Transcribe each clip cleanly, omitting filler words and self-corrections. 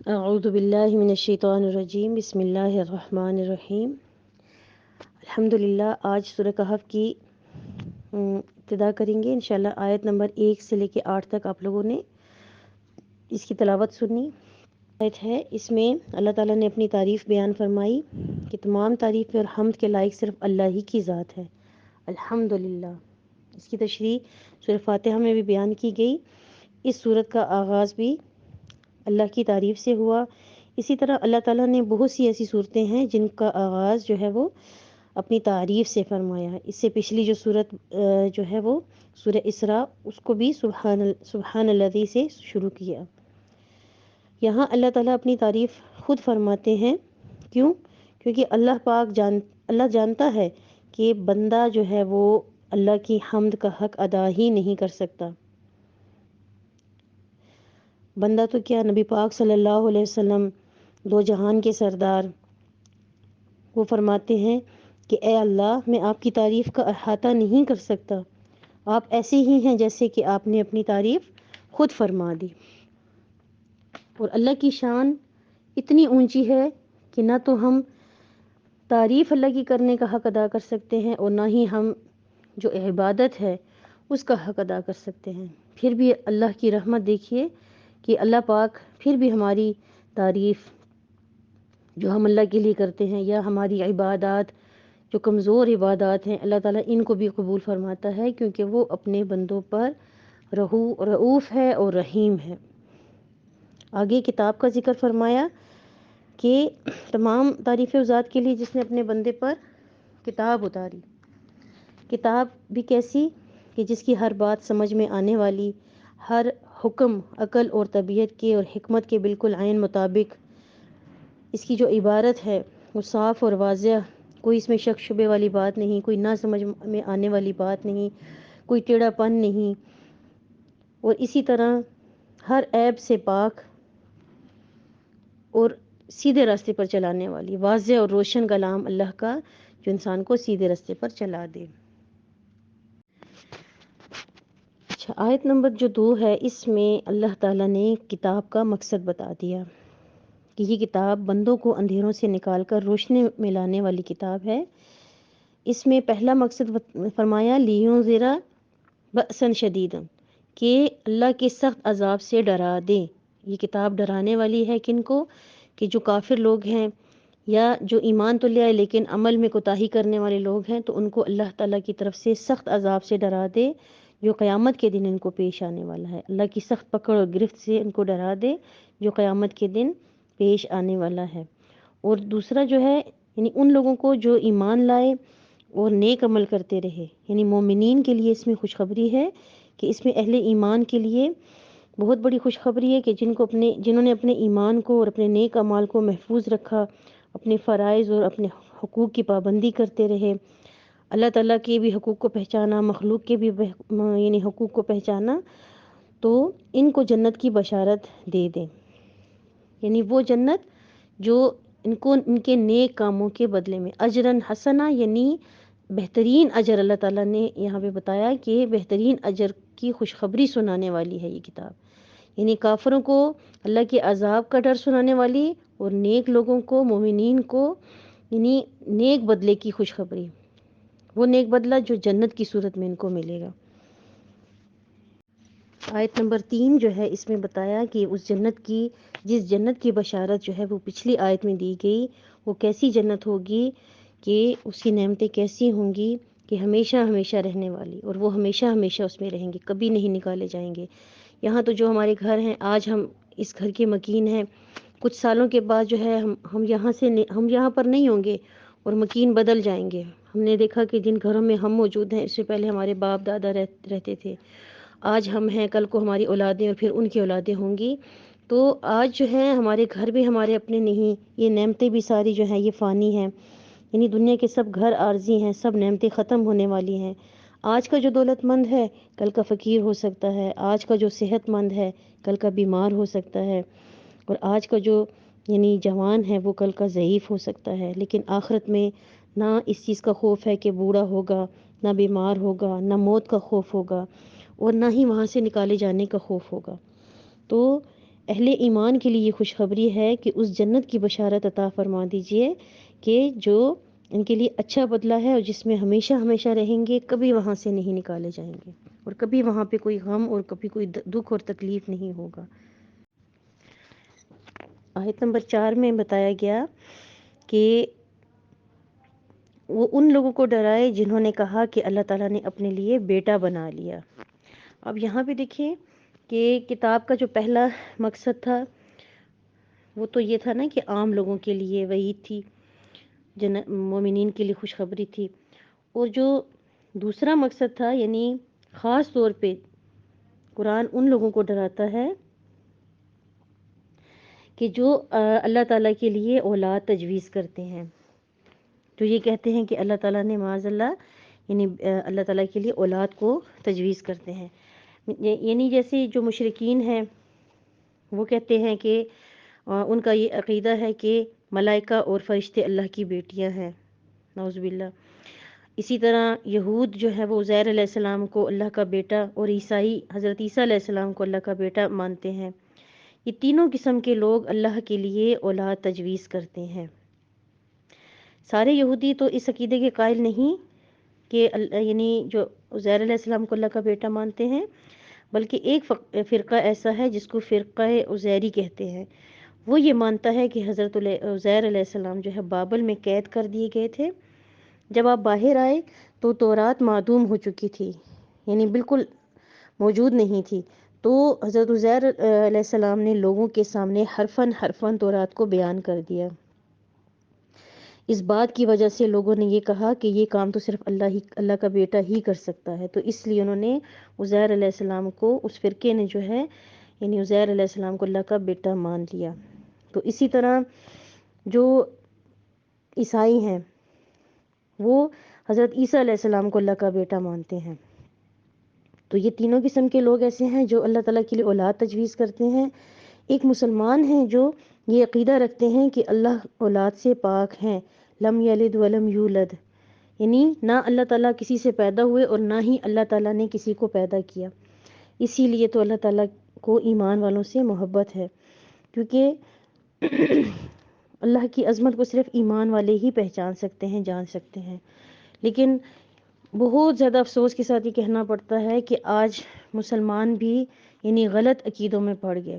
اعوذ باللہ من الشیطان الرجیم بسم اللہ الرحمن الرحیم۔ الحمدللہ آج سورہ کہف کی ابتدا کریں گے انشاءاللہ۔ آیت نمبر 1 سے لے کے 8 تک آپ لوگوں نے اس کی تلاوت سنی۔ آیت ہے، اس میں اللہ تعالیٰ نے اپنی تعریف بیان فرمائی کہ تمام تعریف اور حمد کے لائق صرف اللہ ہی کی ذات ہے، الحمدللہ۔ اس کی تشریح سورہ فاتحہ میں بھی بیان کی گئی۔ اس سورت کا آغاز بھی اللہ کی تعریف سے ہوا۔ اسی طرح اللہ تعالیٰ نے بہت سی ایسی صورتیں ہیں جن کا آغاز جو ہے وہ اپنی تعریف سے فرمایا ہے۔ اس سے پچھلی جو صورت جو ہے وہ سورہ اسراء، اس کو بھی سبحان الذی سے شروع کیا۔ یہاں اللہ تعالیٰ اپنی تعریف خود فرماتے ہیں۔ کیوں؟ کیونکہ اللہ جانتا ہے کہ بندہ جو ہے وہ اللہ کی حمد کا حق ادا ہی نہیں کر سکتا۔ بندہ تو کیا، نبی پاک صلی اللہ علیہ وسلم دو جہان کے سردار، وہ فرماتے ہیں کہ اے اللہ، میں آپ کی تعریف کا احاطہ نہیں کر سکتا، آپ ایسے ہی ہیں جیسے کہ آپ نے اپنی تعریف خود فرما دی۔ اور اللہ کی شان اتنی اونچی ہے کہ نہ تو ہم تعریف اللہ کی کرنے کا حق ادا کر سکتے ہیں اور نہ ہی ہم جو عبادت ہے اس کا حق ادا کر سکتے ہیں۔ پھر بھی اللہ کی رحمت دیکھیے کہ اللہ پاک پھر بھی ہماری تعریف جو ہم اللہ کے لیے کرتے ہیں یا ہماری عبادات جو کمزور عبادات ہیں، اللہ تعالیٰ ان کو بھی قبول فرماتا ہے، کیونکہ وہ اپنے بندوں پر رؤوف ہے اور رحیم ہے۔ آگے کتاب کا ذکر فرمایا کہ تمام تعریفیں اس ذات کے لیے جس نے اپنے بندے پر کتاب اتاری۔ کتاب بھی کیسی کہ جس کی ہر بات سمجھ میں آنے والی، ہر حکم عقل اور طبیعت کے اور حکمت کے بالکل عین مطابق، اس کی جو عبارت ہے وہ صاف اور واضح، کوئی اس میں شک شبے والی بات نہیں، کوئی نہ سمجھ میں آنے والی بات نہیں، کوئی ٹیڑھا پن نہیں، اور اسی طرح ہر عیب سے پاک اور سیدھے راستے پر چلانے والی، واضح اور روشن کلام اللہ کا جو انسان کو سیدھے راستے پر چلا دے۔ اچھا، آیت نمبر جو 2 ہے، اس میں اللہ تعالیٰ نے کتاب کا مقصد بتا دیا کہ یہ کتاب بندوں کو اندھیروں سے نکال کر روشنی میں لانے والی کتاب ہے۔ اس میں پہلا مقصد فرمایا لِیُنذِرَ بَأْسًا شَدِیدًا، کہ اللہ کے سخت عذاب سے ڈرا دے۔ یہ کتاب ڈرانے والی ہے کن کو؟ کہ جو کافر لوگ ہیں یا جو ایمان تو لے آئے لیکن عمل میں کوتاہی کرنے والے لوگ ہیں، تو ان کو اللہ تعالیٰ کی طرف سے سخت عذاب سے ڈرا دے جو قیامت کے دن ان کو پیش آنے والا ہے۔ اللہ کی سخت پکڑ اور گرفت سے ان کو ڈرا دے جو قیامت کے دن پیش آنے والا ہے۔ اور دوسرا جو ہے یعنی ان لوگوں کو جو ایمان لائے اور نیک عمل کرتے رہے، یعنی مومنین کے لیے اس میں خوشخبری ہے کہ اس میں اہل ایمان کے لیے بہت بڑی خوشخبری ہے کہ جنہوں نے اپنے ایمان کو اور اپنے نیک اعمال کو محفوظ رکھا، اپنے فرائض اور اپنے حقوق کی پابندی کرتے رہے، اللہ تعالیٰ کے بھی حقوق کو پہچانا، مخلوق کے بھی یعنی حقوق کو پہچانا، تو ان کو جنت کی بشارت دے دیں۔ یعنی وہ جنت جو ان کو ان کے نیک کاموں کے بدلے میں اجرن حسنا، یعنی بہترین اجر اللہ تعالیٰ نے یہاں پہ بتایا کہ بہترین اجر کی خوشخبری سنانے والی ہے یہ کتاب۔ یعنی کافروں کو اللہ کے عذاب کا ڈر سنانے والی اور نیک لوگوں کو، مومنین کو یعنی نیک بدلے کی خوشخبری، وہ نیک بدلہ جو جنت کی صورت میں ان کو ملے گا۔ آیت نمبر 3 جو ہے اس میں بتایا کہ اس جس جنت کی بشارت جو ہے وہ پچھلی آیت میں دی گئی، وہ کیسی جنت ہوگی، کہ اس کی نعمتیں کیسی ہوں گی کہ ہمیشہ ہمیشہ رہنے والی، اور وہ ہمیشہ ہمیشہ اس میں رہیں گے، کبھی نہیں نکالے جائیں گے۔ یہاں تو جو ہمارے گھر ہیں، آج ہم اس گھر کے مکین ہیں، کچھ سالوں کے بعد جو ہے ہم یہاں پر نہیں ہوں گے اور مکین بدل جائیں گے۔ ہم نے دیکھا کہ جن گھروں میں ہم موجود ہیں، اس سے پہلے ہمارے باپ دادا رہتے تھے، آج ہم ہیں، کل کو ہماری اولادیں اور پھر ان کی اولادیں ہوں گی۔ تو آج جو ہے ہمارے گھر بھی ہمارے اپنے نہیں، یہ نعمتیں بھی ساری جو ہیں یہ فانی ہیں، یعنی دنیا کے سب گھر عارضی ہیں، سب نعمتیں ختم ہونے والی ہیں۔ آج کا جو دولت مند ہے کل کا فقیر ہو سکتا ہے، آج کا جو صحت مند ہے کل کا بیمار ہو سکتا ہے، اور آج کا جو یعنی جوان ہے وہ کل کا ضعیف ہو سکتا ہے۔ لیکن آخرت میں نہ اس چیز کا خوف ہے کہ بوڑھا ہوگا، نہ بیمار ہوگا، نہ موت کا خوف ہوگا، اور نہ ہی وہاں سے نکالے جانے کا خوف ہوگا۔ تو اہل ایمان کے لیے یہ خوشخبری ہے کہ اس جنت کی بشارت عطا فرما دیجئے کہ جو ان کے لیے اچھا بدلہ ہے اور جس میں ہمیشہ ہمیشہ رہیں گے، کبھی وہاں سے نہیں نکالے جائیں گے، اور کبھی وہاں پہ کوئی غم اور کبھی کوئی دکھ اور تکلیف نہیں ہوگا۔ آیت نمبر 4 میں بتایا گیا کہ وہ ان لوگوں کو ڈرائے جنہوں نے کہا کہ اللہ تعالیٰ نے اپنے لیے بیٹا بنا لیا۔ اب یہاں پہ دیکھیں کہ کتاب کا جو پہلا مقصد تھا وہ تو یہ تھا نا کہ عام لوگوں کے لیے وعید تھی، مومنین کے لیے خوشخبری تھی، اور جو دوسرا مقصد تھا یعنی خاص طور پہ قرآن ان لوگوں کو ڈراتا ہے کہ جو اللہ تعالیٰ کے لیے اولاد تجویز کرتے ہیں، جو یہ کہتے ہیں کہ اللہ تعالیٰ نے معاذ اللہ یعنی اللہ تعالیٰ کے لیے اولاد کو تجویز کرتے ہیں، یعنی جیسے جو مشرکین ہیں وہ کہتے ہیں کہ ان کا یہ عقیدہ ہے کہ ملائکہ اور فرشتے اللہ کی بیٹیاں ہیں، نعوذ باللہ۔ اسی طرح یہود جو ہے وہ عزیر علیہ السلام کو اللہ کا بیٹا اور عیسائی حضرت عیسیٰ علیہ السلام کو اللہ کا بیٹا مانتے ہیں۔ یہ تینوں قسم کے لوگ اللہ کے لیے اولاد تجویز کرتے ہیں۔ سارے یہودی تو اس عقیدے کے قائل نہیں کہ یعنی جو عزیر علیہ السلام کو اللہ کا بیٹا مانتے ہیں، بلکہ ایک فرقہ ایسا ہے جس کو فرقہ عزیری کہتے ہیں۔ وہ یہ مانتا ہے کہ حضرت عزیر علیہ السلام جو ہے بابل میں قید کر دیے گئے تھے، جب آپ باہر آئے تو تورات معدوم ہو چکی تھی، یعنی بالکل موجود نہیں تھی، تو حضرت عزیر علیہ السلام نے لوگوں کے سامنے حرفاً حرفاً تورات کو بیان کر دیا۔ اس بات کی وجہ سے لوگوں نے یہ کہا کہ یہ کام تو صرف اللہ کا بیٹا ہی کر سکتا ہے، تو اس لیے انہوں نے عزیر علیہ السلام کو، اس فرقے نے جو ہے یعنی عزیر علیہ السلام کو اللہ کا بیٹا مان لیا۔ تو اسی طرح جو عیسائی ہیں وہ حضرت عیسیٰ علیہ السلام کو اللہ کا بیٹا مانتے ہیں۔ تو یہ تینوں قسم کے لوگ ایسے ہیں جو اللہ تعالیٰ کے لیے اولاد تجویز کرتے ہیں۔ ایک مسلمان ہیں جو یہ عقیدہ رکھتے ہیں کہ اللہ اولاد سے پاک ہیں، لم یلد ولم یولد، یعنی نہ اللہ تعالیٰ کسی سے پیدا ہوئے اور نہ ہی اللہ تعالیٰ نے کسی کو پیدا کیا۔ اسی لیے تو اللہ تعالیٰ کو ایمان والوں سے محبت ہے، کیونکہ اللہ کی عظمت کو صرف ایمان والے ہی پہچان سکتے ہیں، جان سکتے ہیں۔ لیکن بہت زیادہ افسوس کے ساتھ یہ کہنا پڑتا ہے کہ آج مسلمان بھی یعنی غلط عقیدوں میں پڑ گئے۔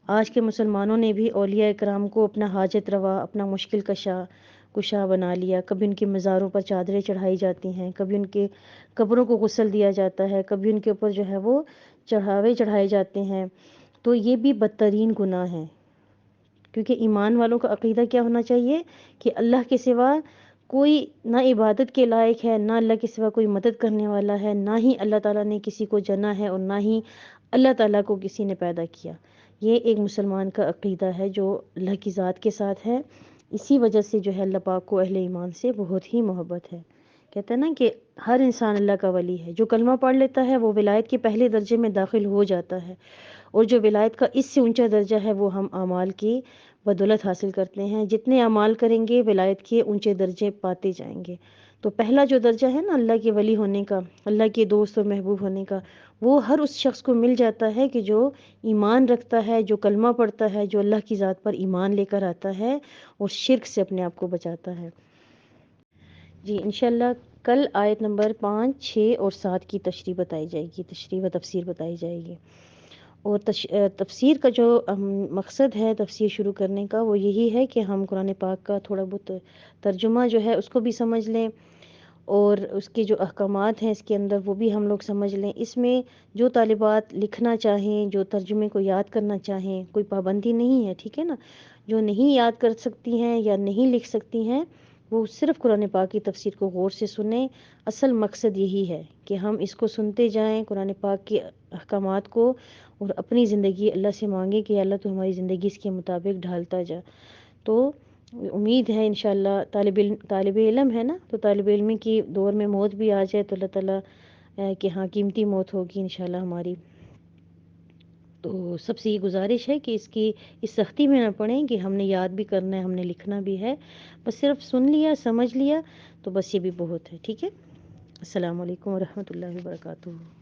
آج کے مسلمانوں نے بھی اولیاء اکرام کو اپنا حاجت روا، اپنا مشکل کشا بنا لیا۔ کبھی ان کے مزاروں پر چادریں چڑھائی جاتی ہیں، کبھی ان کے قبروں کو غسل دیا جاتا ہے، کبھی ان کے اوپر جو ہے وہ چڑھاوے چڑھائے جاتے ہیں۔ تو یہ بھی بدترین گناہ ہے، کیونکہ ایمان والوں کا عقیدہ کیا ہونا چاہیے کہ اللہ کے سوا کوئی نہ عبادت کے لائق ہے، نہ اللہ کے سوا کوئی مدد کرنے والا ہے، نہ ہی اللہ تعالیٰ نے کسی کو جنا ہے اور نہ ہی اللہ تعالیٰ کو کسی نے پیدا کیا۔ یہ ایک مسلمان کا عقیدہ ہے جو اللہ کی ذات کے ساتھ ہے۔ اسی وجہ سے جو ہے اللہ پاک کو اہل ایمان سے بہت ہی محبت ہے۔ کہتے ہیں نا کہ ہر انسان اللہ کا ولی ہے، جو کلمہ پڑھ لیتا ہے وہ ولایت کے پہلے درجے میں داخل ہو جاتا ہے، اور جو ولایت کا اس سے اونچا درجہ ہے وہ ہم اعمال کی بدولت حاصل کرتے ہیں۔ جتنے اعمال کریں گے ولایت کے اونچے درجے پاتے جائیں گے۔ تو پہلا جو درجہ ہے نا اللہ کے ولی ہونے کا، اللہ کے دوست اور محبوب ہونے کا، وہ ہر اس شخص کو مل جاتا ہے کہ جو ایمان رکھتا ہے، جو کلمہ پڑھتا ہے، جو اللہ کی ذات پر ایمان لے کر آتا ہے اور شرک سے اپنے آپ کو بچاتا ہے۔ جی انشاءاللہ کل آیت نمبر 5، 6 اور 7 کی تشریح بتائی جائے گی، تشریح و تفسیر بتائی جائے گی۔ اور تفسیر کا جو مقصد ہے تفسیر شروع کرنے کا وہ یہی ہے کہ ہم قرآن پاک کا تھوڑا بہت ترجمہ جو ہے اس کو بھی سمجھ لیں، اور اس کے جو احکامات ہیں اس کے اندر وہ بھی ہم لوگ سمجھ لیں۔ اس میں جو طالبات لکھنا چاہیں، جو ترجمے کو یاد کرنا چاہیں، کوئی پابندی نہیں ہے، ٹھیک ہے نا۔ جو نہیں یاد کر سکتی ہیں یا نہیں لکھ سکتی ہیں وہ صرف قرآن پاک کی تفسیر کو غور سے سنیں۔ اصل مقصد یہی ہے کہ ہم اس کو سنتے جائیں، قرآن پاک کے احکامات کو، اور اپنی زندگی اللہ سے مانگے کہ اللہ تو ہماری زندگی اس کے مطابق ڈھالتا جا۔ تو امید ہے انشاءاللہ طالب علم ہے نا، تو طالب علمی کی دور میں موت بھی آ جائے تو اللہ تعالیٰ کے ہاں قیمتی موت ہوگی انشاءاللہ ہماری۔ تو سب سے یہ گزارش ہے کہ اس سختی میں نہ پڑیں کہ ہم نے یاد بھی کرنا ہے، ہم نے لکھنا بھی ہے، بس صرف سن لیا، سمجھ لیا تو بس یہ بھی بہت ہے، ٹھیک ہے۔ السلام علیکم ورحمۃ اللہ وبرکاتہ۔